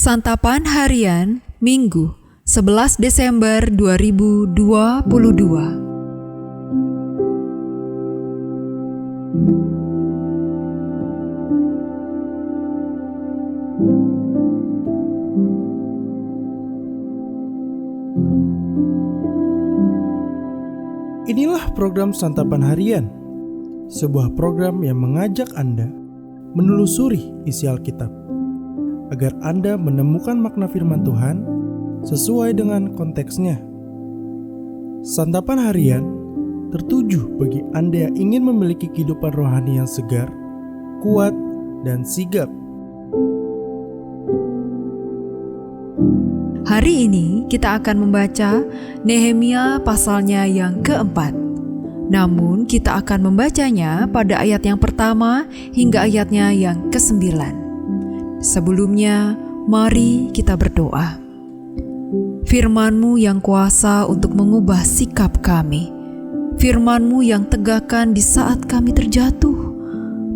Santapan Harian Minggu 11 Desember 2022. Inilah program Santapan Harian, sebuah program yang mengajak Anda menelusuri isi Alkitab, agar Anda menemukan makna firman Tuhan sesuai dengan konteksnya. Santapan Harian tertuju bagi Anda yang ingin memiliki kehidupan rohani yang segar, kuat, dan sigap. Hari ini kita akan membaca Nehemia pasalnya yang keempat. Namun kita akan membacanya pada ayat yang pertama hingga ayatnya yang ke-9. Sebelumnya, mari kita berdoa. Firman-Mu yang kuasa untuk mengubah sikap kami. Firman-Mu yang tegakkan di saat kami terjatuh.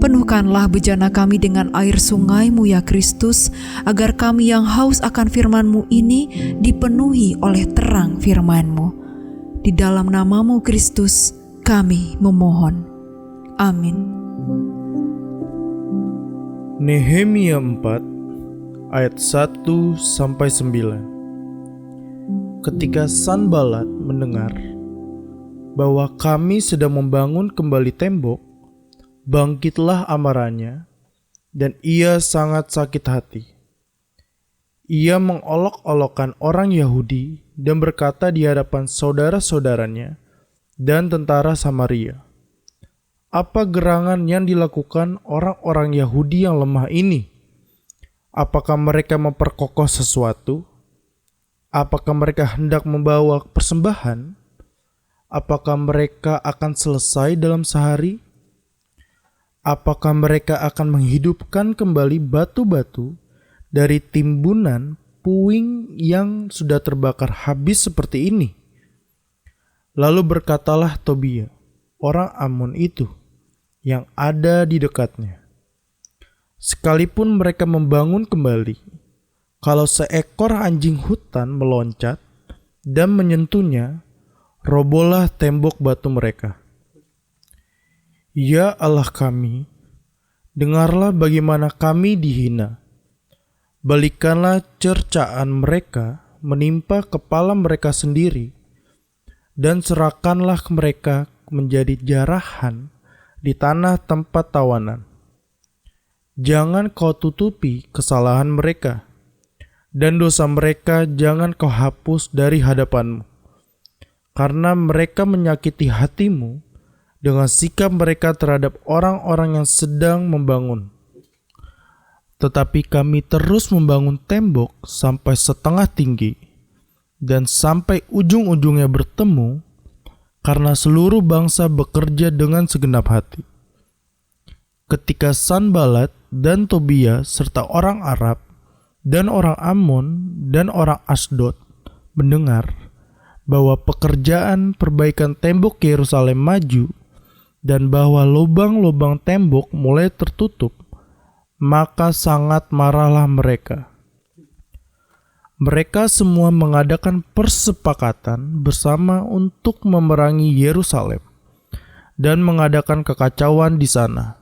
Penuhkanlah bejana kami dengan air sungai-Mu ya Kristus, agar kami yang haus akan firman-Mu ini dipenuhi oleh terang firman-Mu. Di dalam nama-Mu Kristus kami memohon. Amin. Nehemia 4 ayat 1-9. Ketika Sanballat mendengar bahwa kami sedang membangun kembali tembok, bangkitlah amarahnya, dan ia sangat sakit hati. Ia mengolok-olokkan orang Yahudi dan berkata di hadapan saudara-saudaranya dan tentara Samaria, "Apa gerangan yang dilakukan orang-orang Yahudi yang lemah ini? Apakah mereka memperkokoh sesuatu? Apakah mereka hendak membawa persembahan? Apakah mereka akan selesai dalam sehari? Apakah mereka akan menghidupkan kembali batu-batu dari timbunan puing yang sudah terbakar habis seperti ini?" Lalu berkatalah Tobia, orang Amon itu, yang ada di dekatnya, "Sekalipun mereka membangun kembali, kalau seekor anjing hutan meloncat dan menyentuhnya, robohlah tembok batu mereka. Ya Allah kami, dengarlah bagaimana kami dihina. Balikanlah cercaan mereka menimpa kepala mereka sendiri, dan serahkanlah mereka menjadi jarahan di tanah tempat tawanan. Jangan kau tutupi kesalahan mereka, dan dosa mereka jangan kau hapus dari hadapanmu, karena mereka menyakiti hatimu dengan sikap mereka terhadap orang-orang yang sedang membangun. Tetapi kami terus membangun tembok sampai setengah tinggi dan sampai ujung-ujungnya bertemu, karena seluruh bangsa bekerja dengan segenap hati." Ketika Sanballat dan Tobia serta orang Arab dan orang Amon dan orang Asdod mendengar bahwa pekerjaan perbaikan tembok Yerusalem maju dan bahwa lubang-lubang tembok mulai tertutup, maka sangat marahlah mereka. Mereka semua mengadakan persepakatan bersama untuk memerangi Yerusalem dan mengadakan kekacauan di sana.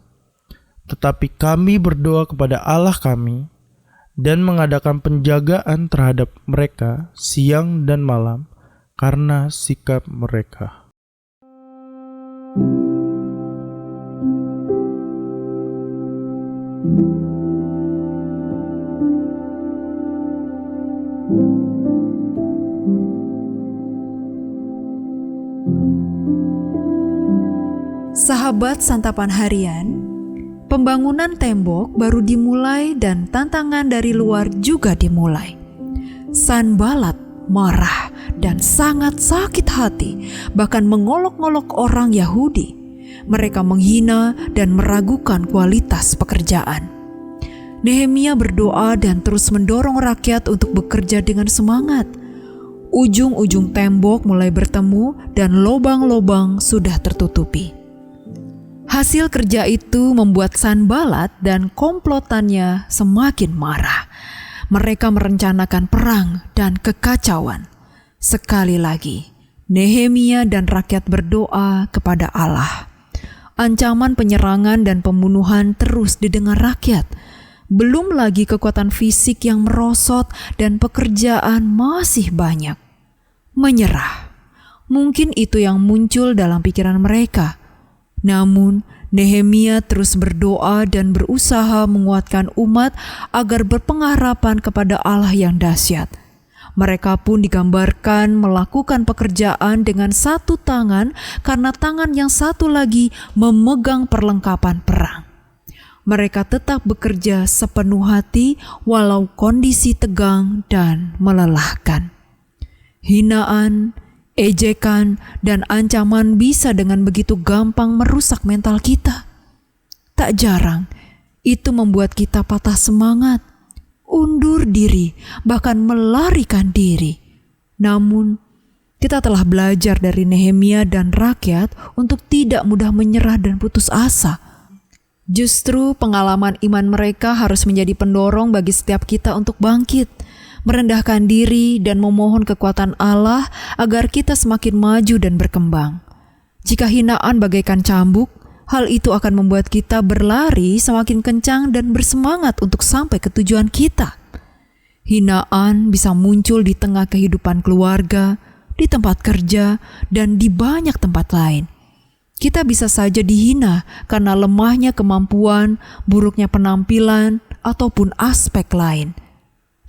Tetapi kami berdoa kepada Allah kami dan mengadakan penjagaan terhadap mereka siang dan malam karena sikap mereka. Sahabat Santapan Harian, pembangunan tembok baru dimulai dan tantangan dari luar juga dimulai. Sanballat marah dan sangat sakit hati, bahkan mengolok-olok orang Yahudi. Mereka menghina dan meragukan kualitas pekerjaan. Nehemia berdoa dan terus mendorong rakyat untuk bekerja dengan semangat. Ujung-ujung tembok mulai bertemu dan lubang-lubang sudah tertutupi. Hasil kerja itu membuat Sanballat dan komplotannya semakin marah. mereka merencanakan perang dan kekacauan. Sekali lagi, Nehemia dan rakyat berdoa kepada Allah. Ancaman penyerangan dan pembunuhan terus didengar rakyat. Belum lagi kekuatan fisik yang merosot dan pekerjaan masih banyak. Menyerah. Mungkin itu yang muncul dalam pikiran mereka. Namun, Nehemia terus berdoa dan berusaha menguatkan umat agar berpengharapan kepada Allah yang dahsyat. Mereka pun digambarkan melakukan pekerjaan dengan satu tangan karena tangan yang satu lagi memegang perlengkapan perang. Mereka tetap bekerja sepenuh hati walau kondisi tegang dan melelahkan. Hinaan, ejekan, dan ancaman bisa dengan begitu gampang merusak mental kita. Tak jarang, itu membuat kita patah semangat, undur diri, bahkan melarikan diri. Namun, kita telah belajar dari Nehemia dan rakyat untuk tidak mudah menyerah dan putus asa. Justru pengalaman iman mereka harus menjadi pendorong bagi setiap kita untuk bangkit, merendahkan diri dan memohon kekuatan Allah agar kita semakin maju dan berkembang. Jika hinaan bagaikan cambuk, hal itu akan membuat kita berlari semakin kencang dan bersemangat untuk sampai ke tujuan kita. Hinaan bisa muncul di tengah kehidupan keluarga, di tempat kerja, dan di banyak tempat lain. Kita bisa saja dihina karena lemahnya kemampuan, buruknya penampilan, ataupun aspek lain.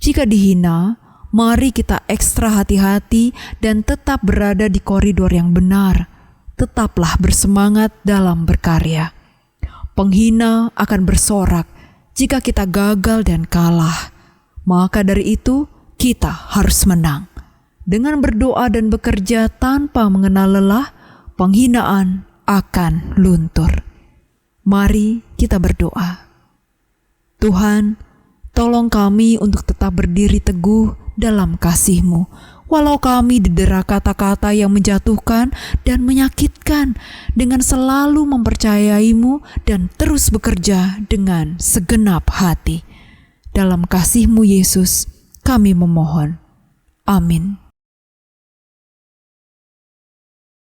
Jika dihina, mari kita ekstra hati-hati dan tetap berada di koridor yang benar. Tetaplah bersemangat dalam berkarya. Penghina akan bersorak jika kita gagal dan kalah. Maka dari itu, kita harus menang. Dengan berdoa dan bekerja tanpa mengenal lelah, penghinaan akan luntur. Mari kita berdoa. Tuhan, tolong kami untuk tetap berdiri teguh dalam kasih-Mu, walau kami didera kata-kata yang menjatuhkan dan menyakitkan, dengan selalu mempercayai-Mu dan terus bekerja dengan segenap hati. Dalam kasih-Mu Yesus, kami memohon. Amin.